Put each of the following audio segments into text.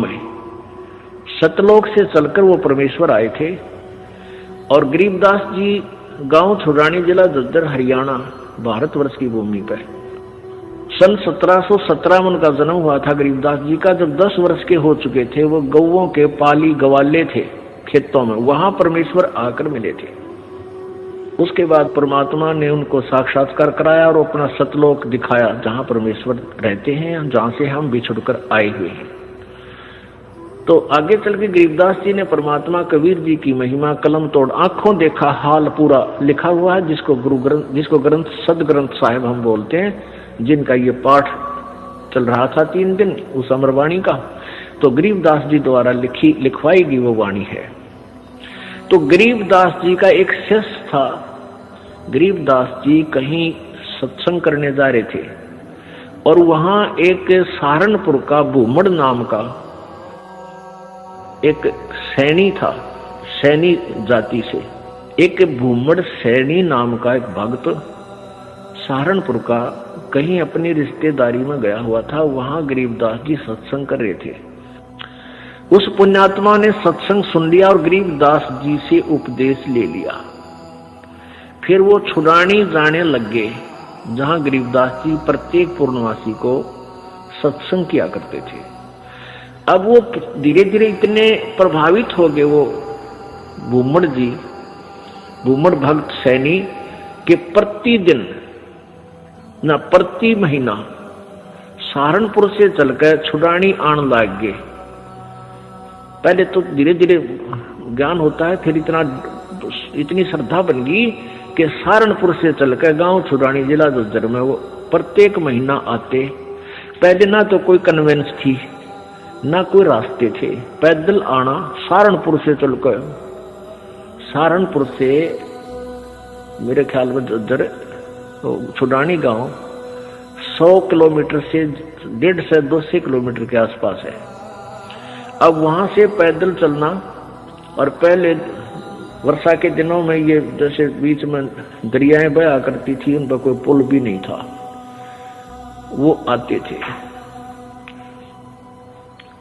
में सतलोक से चलकर वो परमेश्वर आए थे। और गरीबदास जी गांव छुड़ानी, जिला झज्जर, हरियाणा, भारतवर्ष की भूमि पर सन 1717 में उनका जन्म हुआ था गरीबदास जी का। जब 10 वर्ष के हो चुके थे, वो गौओं के पाली गवाले थे खेतों में, वहां परमेश्वर आकर मिले थे। उसके बाद परमात्मा ने उनको साक्षात्कार कराया और अपना सतलोक दिखाया, जहां परमेश्वर रहते हैं, जहां से हम बिछुड़कर आए हुए हैं। तो आगे चल के गरीबदास जी ने परमात्मा कबीर जी की महिमा कलम तोड़ आंखों देखा हाल पूरा लिखा हुआ है, जिसको ग्रंथ सदग्रंथ साहिब हम बोलते हैं, जिनका ये पाठ चल रहा था 3 दिन उस अमरवाणी का। तो गरीबदास जी द्वारा लिखवाई गई वो वाणी है। तो गरीबदास जी का एक शिष्य था। गरीबदास जी कहीं सत्संग करने जा रहे थे और वहां एक सहारनपुर का भूमड़ नाम का एक सैनी था, सैनी जाति से एक भूमड़ सैनी नाम का एक भक्त सहारनपुर का कहीं अपनी रिश्तेदारी में गया हुआ था। वहां गरीबदास जी सत्संग कर रहे थे। उस पुण्यात्मा ने सत्संग सुन लिया और गरीबदास जी से उपदेश ले लिया। फिर वो छुड़ानी जाने लगे, जहां गरीबदास जी प्रत्येक पूर्णवासी को सत्संग किया करते थे। अब वो धीरे धीरे इतने प्रभावित हो गए वो भूमड़ जी, भूमड़ भक्त सैनी, के प्रतिदिन ना प्रति महीना सहारनपुर से चलकर छुड़ानी आने लग गए। पहले तो धीरे धीरे ज्ञान होता है, फिर इतनी श्रद्धा बन गई कि सहारनपुर से चलकर गांव छुड़ानी, जिला झज्जर में वो प्रत्येक महीना आते। पहले ना तो कोई कन्वेंस थी, ना कोई रास्ते थे, पैदल आना सहारनपुर से चलकर। सहारनपुर से मेरे ख्याल में झज्जर छुड़ानी गांव 100 किलोमीटर से 150 से 200 किलोमीटर के आसपास है। अब वहां से पैदल चलना, और पहले वर्षा के दिनों में ये जैसे बीच में दरियाएं बहा करती थी, उन पर कोई पुल भी नहीं था, वो आते थे।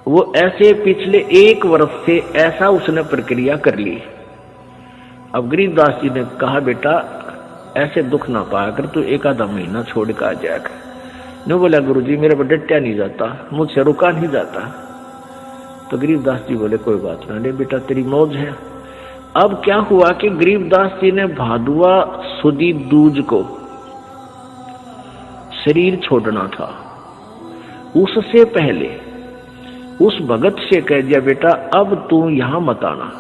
वो ऐसे पिछले 1 वर्ष से ऐसा उसने प्रक्रिया कर ली। अब गरीबदास जी ने कहा, बेटा ऐसे दुख ना पाया कर, तू 1 आधा महीना छोड़ कर आ जाएगा। ने बोला, गुरुजी मेरे पर डटया नहीं जाता, मुझसे रुका नहीं जाता। तो गरीबदास जी बोले, कोई बात ना, ले बेटा तेरी मौज है। अब क्या हुआ कि गरीबदास जी ने भादुआ सुदी दूज को शरीर छोड़ना था। उससे पहले उस भगत से कह दिया, बेटा अब तू यहां मत आना,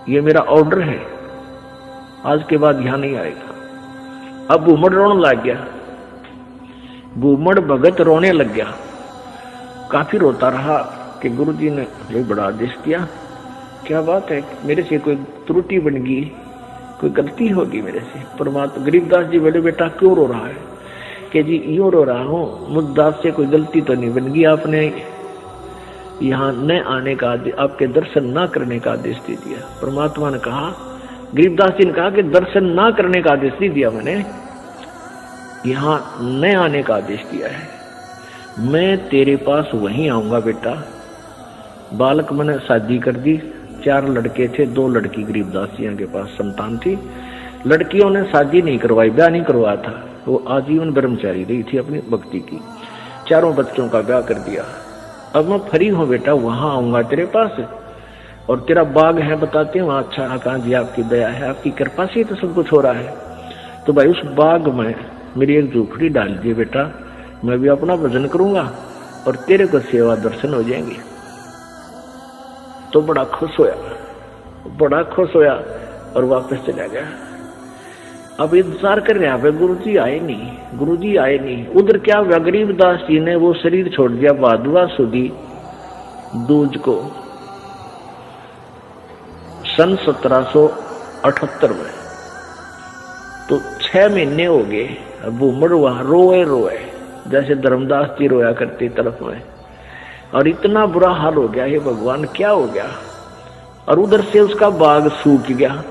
ये मेरा ऑर्डर है, आज के बाद यहां नहीं आएगा। अब भूमड़ रोने लग गया, भूमड़ भगत रोने लग गया। काफी रोता रहा कि गुरुजी ने ये बड़ा आदेश दिया, क्या बात है, मेरे से कोई त्रुटि बन गई, कोई गलती होगी मेरे से। परमात्मा गरीबदास जी बोले, बेटा क्यों रो रहा है? कि जी यूं रो रहा हूं, मुझदास से कोई गलती तो नहीं बन गई, आपने यहाँ न आने का, आपके दर्शन ना करने का आदेश दे दिया। परमात्मा ने कहा, गरीबदास जी ने कहा कि दर्शन ना करने का आदेश नहीं दिया मैंने, यहाँ न आने का आदेश दिया है। मैं तेरे पास वहीं आऊंगा बेटा। बालक मैंने शादी कर दी, 4 लड़के थे, 2 लड़की गरीबदास जी के पास संतान थी। लड़कियों ने शादी नहीं करवाई, ब्याह नहीं करवाया था, वो आजीवन ब्रह्मचारी रही थी अपनी भक्ति की। 4 बच्चों का ब्याह कर दिया। अब मैं फ्री हूं बेटा, वहां आऊंगा तेरे पास, और तेरा बाग है बताते हैं वहां, अच्छा कहाँ जी आपकी दया है, आपकी कृपा से तो सब कुछ हो रहा है। तो भाई उस बाग में मेरी एक झोपड़ी डाल दिए बेटा, मैं भी अपना भजन करूंगा और तेरे को सेवा दर्शन हो जाएंगे। तो बड़ा खुश होया और वापस चला गया। अब इंतजार कर रहा है, गुरुजी आए नहीं। उधर क्या हुआ, गरीबदास जी ने वो शरीर छोड़ दिया भादुआ सुदी दूज को सन 1778 में। तो 6 महीने हो गए। भूमड़ वहां रोए जैसे धर्मदास जी रोया करते तरफ में, और इतना बुरा हाल हो गया, हे भगवान क्या हो गया। और उधर से उसका बाग सूख गया,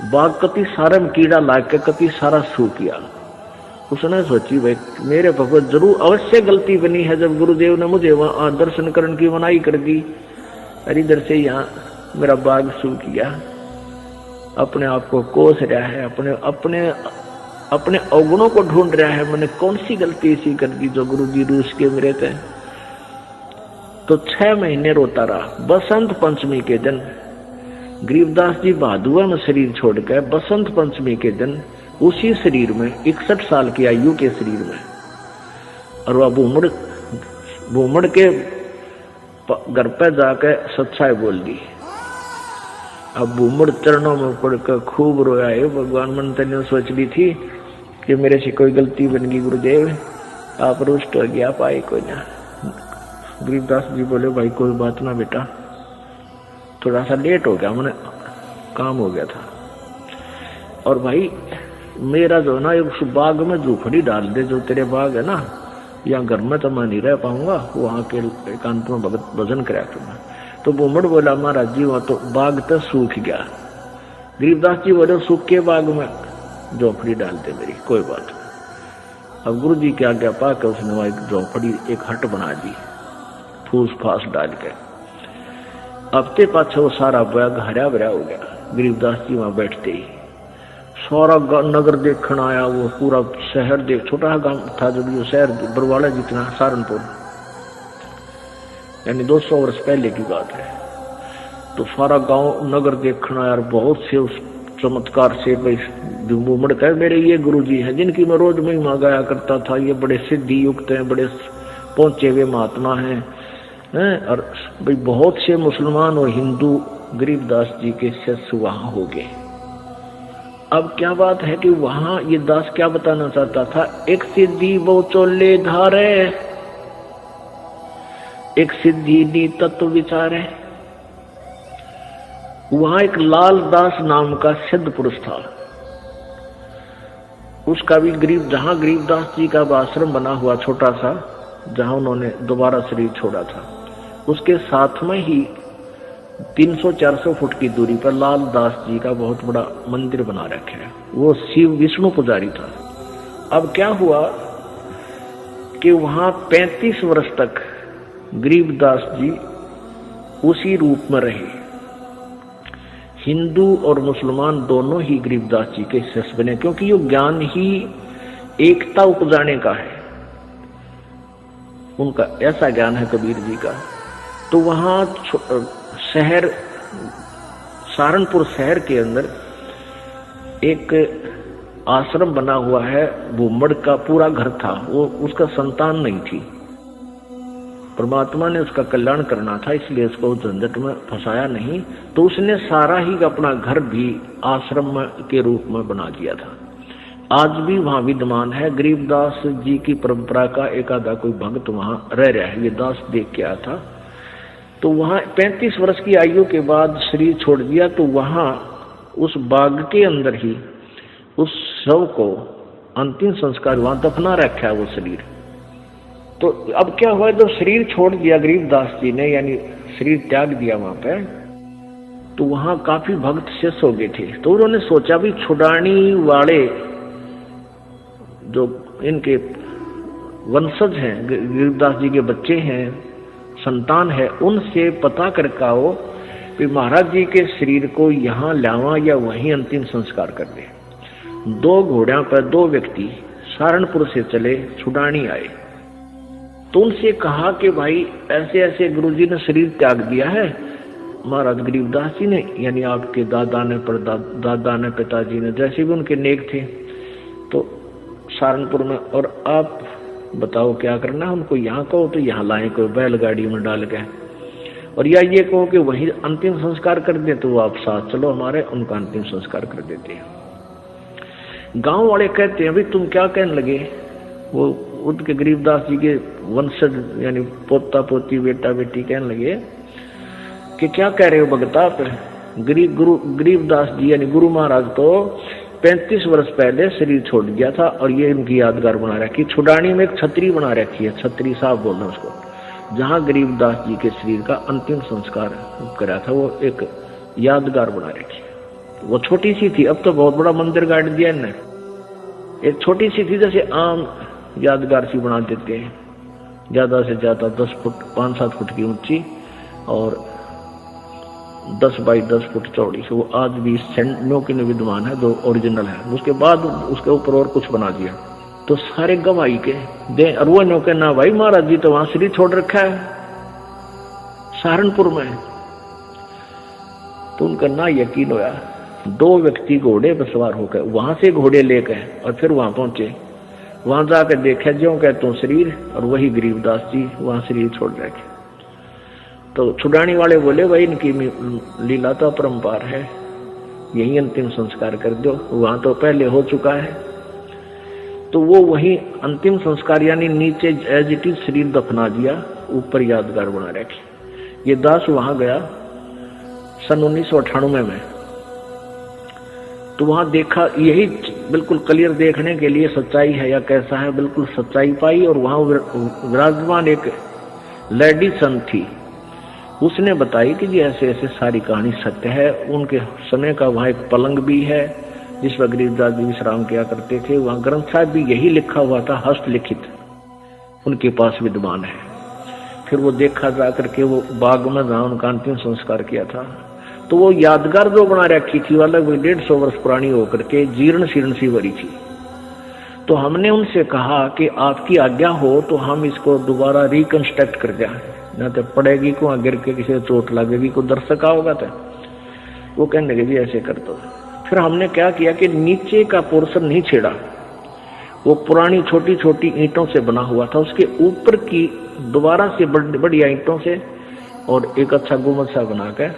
बाग कति सारे में कीड़ा लाग के कति सारा सूख गया। उसने सोची भाई मेरे भगवत जरूर अवश्य गलती बनी है जब गुरुदेव ने मुझे वहां दर्शन करने की मनाही कर दी। अरे इधर से यहाँ मेरा बाग सूख गया, अपने आप को कोस रहा है, अपने अपने अपने अवगुणों को ढूंढ रहा है। मैंने कौन सी गलती ऐसी कर दी जो गुरु जी रूस के मेरे थे। तो 6 महीने रोता रहा। बसंत पंचमी के दिन गरीबदास जी बहादुआ में शरीर छोड़कर बसंत पंचमी के दिन उसी शरीर में 61 साल की आयु के शरीर में, और वह बूमड़ के घर पर जाकर सच्चाई बोल दी। अब बूमड़ चरणों में पड़कर खूब रोया है। भगवान मंत्र ने सोच ली थी कि मेरे से कोई गलती बन गई गुरुदेव, आप रुष्ट हो गया, पाए कोई ना। गरीबदास जी बोले भाई कोई बात ना बेटा, थोड़ा सा लेट हो गया, मैंने काम हो गया था। और भाई मेरा जो ना एक बाग में झूपड़ी डाल दे, जो तेरे बाग है ना, यहाँ घर में तो मैं नहीं रह पाऊंगा, वहां के एकांत में भगत भजन कराया तुम्हें। तो बूमड़ बोला महाराज जी वहां तो बाग तो सूख गया। गरीबदास जी बोले सूख के बाग में झोपड़ी डाल दे मेरी, कोई बात नहीं। अब गुरु जी की आज्ञा पाकर उसने वहां एक झोपड़ी एक हट बना दी फूस फास डाल के। हफ्ते पाछे वो सारा बाग हरा भरा हो गया। गरीबदास जी वहां बैठते ही सारा नगर देखने आया, वो पूरा शहर देख, छोटा गांव था जब ये शहर बरवाला जितना, सहारनपुर, यानी 200 वर्ष पहले की बात है। तो सारा गांव नगर देखना यार, बहुत से उस चमत्कार से भाई बूमड़ कहे मेरे ये गुरुजी हैं जिनकी मैं रोज महिमा गाया करता था, ये बड़े सिद्धि युक्त हैं, बड़े पहुंचे हुए महात्मा हैं। और भाई बहुत से मुसलमान और हिंदू गरीबदास जी के शिष्य वहां हो गए। अब क्या बात है कि वहां ये दास क्या बताना चाहता था, एक सिद्धि वो चोले धारे, एक सिद्धि दी तत्व विचार है। वहां एक लाल दास नाम का सिद्ध पुरुष था, उसका भी जहां गरीबदास जी का आश्रम बना हुआ छोटा सा, जहां उन्होंने दोबारा शरीर छोड़ा था, उसके साथ में ही 300-400 फुट की दूरी पर लाल दास जी का बहुत बड़ा मंदिर बना रखा है। वो शिव विष्णु पुजारी था। अब क्या हुआ कि वहां 35 वर्ष तक गरीबदास जी उसी रूप में रहे। हिंदू और मुसलमान दोनों ही गरीबदास जी के शिष्य बने, क्योंकि ये ज्ञान ही एकता उपजाने का है, उनका ऐसा ज्ञान है कबीर जी का। तो वहां शहर सहारनपुर शहर के अंदर एक आश्रम बना हुआ है, बूमड़ का पूरा घर था, वो उसका संतान नहीं थी। परमात्मा ने उसका कल्याण करना था, इसलिए उसको झंझट में फंसाया नहीं, तो उसने सारा ही अपना घर भी आश्रम के रूप में बना दिया था। आज भी वहां विद्यमान है। गरीबदास जी की परंपरा का एक आधा कोई भक्त वहां रह रहा है, ये दास देख के आया था। तो वहां 35 वर्ष की आयु के बाद शरीर छोड़ दिया, तो वहां उस बाग के अंदर ही उस शव को अंतिम संस्कार वहां दफना रखा है वो शरीर। तो अब क्या हुआ, जब शरीर छोड़ दिया गरीबदास जी ने, यानी शरीर त्याग दिया वहां पे, तो वहां काफी भक्त शिष्य हो गए थे। तो उन्होंने सोचा भी छुड़ानी वाले जो इनके वंशज हैं, गरीबदास जी के बच्चे हैं, संतान है, उनसे पता करके आओ कि महाराज जी के शरीर को यहाँ लावा या वहीं अंतिम संस्कार कर दे। 2 घोड़ों पर 2 व्यक्ति सहारनपुर से चले, छुड़ानी आए। तो उनसे कहा कि भाई ऐसे ऐसे गुरुजी ने शरीर त्याग दिया है, महाराज गरीबदास जी ने, यानी आपके दादा ने, दादा ने, पिताजी ने, जैसे भी उनके नेक थे, तो सहारनपुर में, और आप बताओ क्या करना है उनको, यहाँ कहो तो यहाँ लाए कोई बैलगाड़ी में डाल के, और या ये कहो कि वही अंतिम संस्कार कर दे, तो आप साथ चलो हमारे, उनका अंतिम संस्कार कर देते हैं। गांव वाले कहते हैं भाई तुम क्या कहने लगे, वो उनके गरीबदास जी के वंशज यानी पोता पोती बेटा बेटी कहने लगे कि क्या कह रहे हो भगत आप, गरीबदास जी यानी गुरु महाराज तो 35 वर्ष पहले शरीर छोड़ दिया था, और ये इनकी यादगार बना रखी। छुड़ानी में एक छतरी बना रखी है, छतरी साहब बोलना उसको, जहां गरीबदास जी के शरीर का अंतिम संस्कार करा था, वो एक यादगार बना रखी। वो छोटी सी थी, अब तो बहुत बड़ा मंदिर गाड़ दिया इन्हें। एक छोटी सी थी, जैसे आम यादगार सी बना देते हैं, ज्यादा से ज्यादा 10 फुट 5-7 फुट की ऊंची और 10 बाई 10 फुट चौड़ी। वो आज भी नो के विद्यमान है, जो ओरिजिनल है। उसके बाद उसके ऊपर और कुछ बना दिया, तो सारे गवाही के दे। और वो नो के ना भाई महाराज जी तो वहां शरीर छोड़ रखा है सहारनपुर में। तो उनका ना यकीन होया, 2 व्यक्ति घोड़े पर सवार होकर वहां से घोड़े लेकर और फिर वहां पहुंचे। वहां जाकर देखा जो कहते हो शरीर, और वही गरीबदास जी वहां शरीर छोड़ रखे। तो छुड़ाने वाले बोले भाई इनकी लीला तो अपरंपार है, यही अंतिम संस्कार कर दो, वहां तो पहले हो चुका है। तो वो वही अंतिम संस्कार यानी नीचे एज इट इज शरीर दफना दिया, ऊपर यादगार बना रखे। ये दास वहां गया सन 1998 में। तो वहां देखा, यही बिल्कुल क्लियर देखने के लिए सच्चाई है या कैसा है, बिल्कुल सच्चाई पाई। और वहां विराजमान एक लेडी संत थी, उसने बताई कि जी ऐसे ऐसे सारी कहानी सत्य है। उनके समय का वहां एक पलंग भी है जिस पर गरीबदास जी विश्राम किया करते थे। वहां ग्रंथ साहब भी यही लिखा हुआ था, हस्तलिखित उनके पास विद्यमान है। फिर वो देखा जाकर के वो बाग में जहां उनका अंतिम संस्कार किया था। तो वो यादगार जो बना रखी थी वाला वो 150 वर्ष पुरानी होकर के जीर्ण शीर्ण सी भरी थी। तो हमने उनसे कहा कि आपकी आज्ञा हो तो हम इसको दोबारा रिकंस्ट्रक्ट कर दें, न तो पड़ेगी को गिर के किसी चोट लगेगी, को दर्शक होगा। तो वो कहने लगे जी ऐसे कर दो। फिर हमने क्या किया कि नीचे का पोर्शन नहीं छेड़ा, वो पुरानी छोटी छोटी ईंटों से बना हुआ था, उसके ऊपर की दोबारा से बढ़िया ईंटों से और एक अच्छा गुम्बद सा बनाकर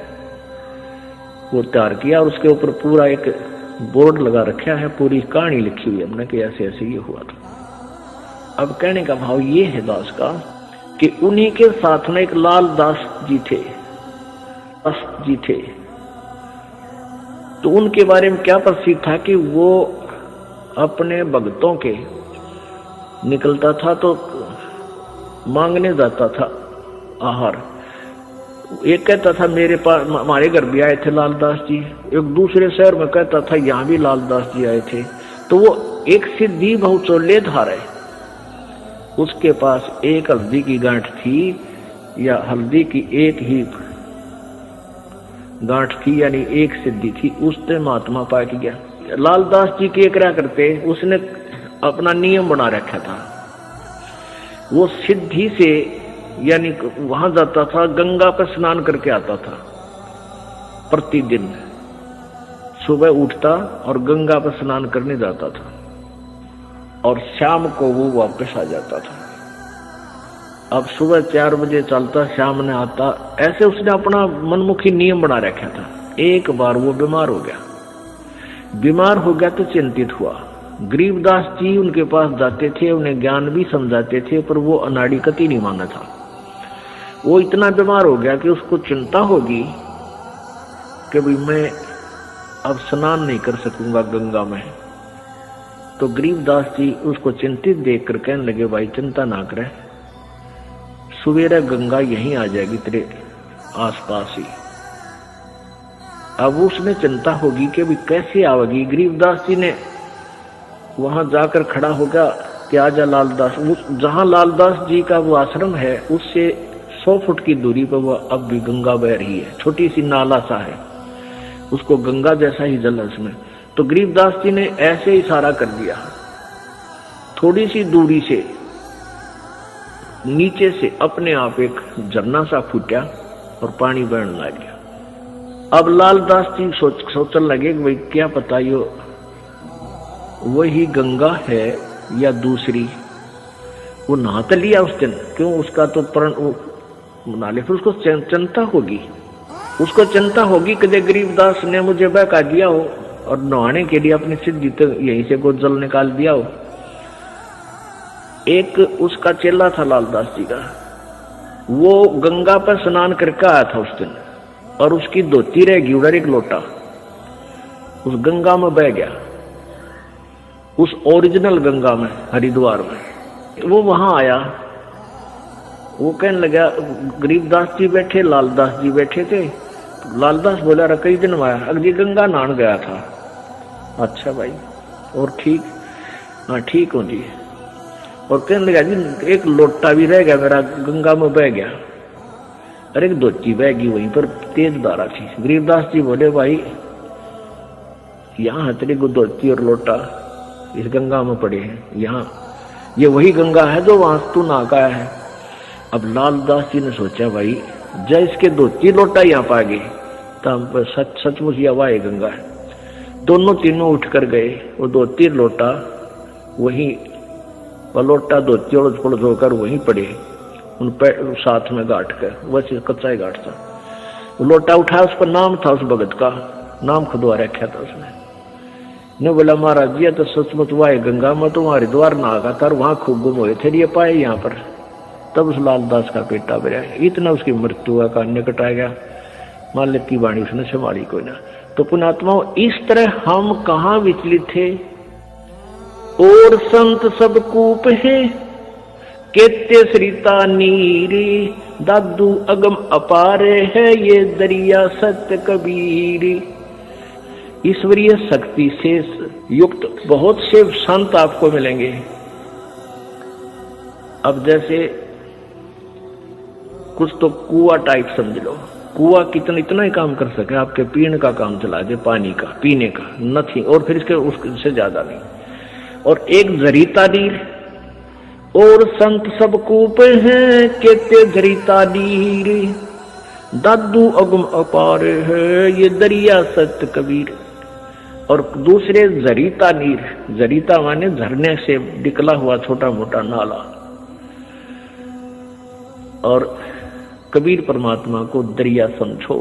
वो तैयार किया। और उसके ऊपर पूरा एक बोर्ड लगा रखा है, पूरी कहानी लिखी हुई है हमने कि ऐसे ऐसे ये हुआ था। अब कहने का भाव ये है दास का कि उन्हीं के साथ में एक लाल दास जी थे। तो उनके बारे में क्या प्रसिद्ध था कि वो अपने भक्तों के निकलता था तो मांगने जाता था आहार। एक कहता था मेरे पास हमारे घर भी आए थे लालदास जी, एक दूसरे शहर में कहता था यहाँ भी लालदास जी आए थे। तो वो एक सिद्धि बहुचोलेधार है, उसके पास एक हल्दी की गांठ थी या हल्दी की एक ही गांठ थी, यानी एक सिद्धि थी, उसने महात्मा पा गया। लालदास जी के क्या करते, उसने अपना नियम बना रखा था। वो सिद्धि से यानी वहां जाता था, गंगा पर स्नान करके आता था प्रतिदिन। सुबह उठता और गंगा पर स्नान करने जाता था और शाम को वो वापस आ जाता था। अब सुबह 4 बजे चलता, शाम ने आता, ऐसे उसने अपना मनमुखी नियम बना रखा था। एक बार वो बीमार हो गया तो चिंतित हुआ। गरीबदास जी उनके पास जाते थे, उन्हें ज्ञान भी समझाते थे, पर वो अनाड़ी कति नहीं माना था। वो इतना बीमार हो गया कि उसको चिंता होगी कि भाई मैं अब स्नान नहीं कर सकूंगा गंगा में। तो गरीबदास जी उसको चिंतित देखकर कहने लगे भाई चिंता ना करे, सवेरे गंगा यहीं आ जाएगी तेरे आसपास ही। अब उसने चिंता होगी कि भाई कैसे आवेगी। गरीबदास जी ने वहां जाकर खड़ा होगा कि आजा लालदास। जहां लालदास जी का वो आश्रम है उससे 100 फुट की दूरी पर वो अब भी गंगा बह रही है, छोटी सी नाला सा है, उसको गंगा जैसा ही जल है उसमें। तो गरीबदास जी ने ऐसे इशारा कर दिया, थोड़ी सी दूरी से नीचे से अपने आप एक झरना सा फूटा और पानी बहने लग गया। अब लालदास जी सोचने लगे कि भाई क्या पता ये वही गंगा है या दूसरी। वो नहा तो लिया उस दिन, क्यों उसका तो प्रण बना ले, फिर उसको चिंता होगी कि गरीबदास ने मुझे बहका दिया हो और नहाने के लिए अपनी सिद्धि तो यहीं से को जल निकाल दिया हो। एक उसका चेला था लालदास जी का, वो गंगा पर स्नान करके आया था उस दिन, और उसकी धोती रह गई उधर एक लोटा, उस गंगा में बह गया, उस ओरिजिनल गंगा में हरिद्वार में। वो वहां आया, वो कहने लगा, गरीबदास जी बैठे, लालदास जी बैठे थे। लालदास बोला रहा कई दिन में आया, अगली गंगा नहान गया था। अच्छा भाई, और ठीक हाँ ठीक हूँ जी। और कहने लगा जी एक लोटा भी रह गया मेरा, गंगा में बह गया। अरे एक धोती बह गई वहीं पर, तेज धारा थी। गरीबदास जी बोले भाई यहाँ तेरी धोती और लोटा इस गंगा में पड़े हैं, यहाँ ये वही गंगा है जो वहां तू नहा का है। अब लालदास जी ने सोचा भाई जय इसके धोती लोटा यहाँ पा गए तो सचमुच यह वाह गंगा है। दोनों तीनों उठ कर गए, वो धोती लोटा वही लोटा धोती और पड़ोस होकर वहीं पड़े, उन पैर साथ में गांठ कर, वैसे कच्चा ही गांठ था। वो लोटा उठाया, उस पर नाम था उस भगत का, नाम खुदवा रखा था उसने। ने बोला महाराज जी तो सचमुच वाह गंगा में तो हमारे द्वार ना आगा था, वहां खूब गुम हुए थे, ये पाए यहाँ पर। तब उस लालदास का पेटा भरा, इतना उसकी मृत्यु का कान्य कटाया गया। मालिक की वाणी उसने संभाली कोई ना। तो पुण्यात्माओं इस तरह हम कहाँ विचलित थे। और संत सब कूप है केते सरिता नीरी, दादू अगम अपारे है ये दरिया सत्य कबीरी। ईश्वरीय शक्ति से युक्त बहुत से संत आपको मिलेंगे। अब जैसे कुछ तो कुआ टाइप समझ लो, कुआ कितना इतना ही काम कर सके, आपके पीने का काम चला दे, पानी का पीने का नथिंग, और फिर इसके उससे ज्यादा नहीं। और एक जरीता नीर, और संत सब कूप हैं केते जरीता नीर, दादू अगम अपार है ये दरिया सत्य कबीर। और दूसरे जरीता नीर, जरीता माने झरने से निकला हुआ छोटा मोटा नाला। और कबीर परमात्मा को दरिया समझो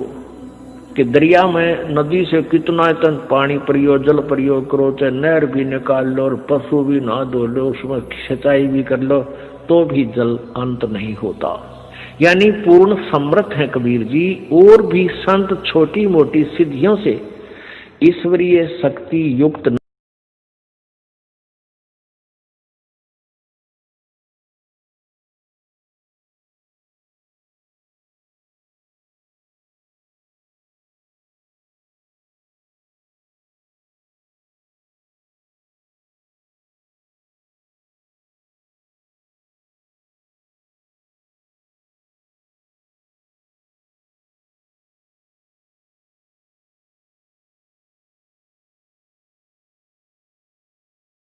कि दरिया में नदी से कितना इतना पानी प्रयोग जल प्रयोग करो, चाहे नहर भी निकाल लो और पशु भी नहा धो लो, उसमें सिंचाई भी कर लो, तो भी जल अंत नहीं होता। यानी पूर्ण समर्थ है कबीर जी। और भी संत छोटी मोटी सिद्धियों से ईश्वरीय शक्ति युक्त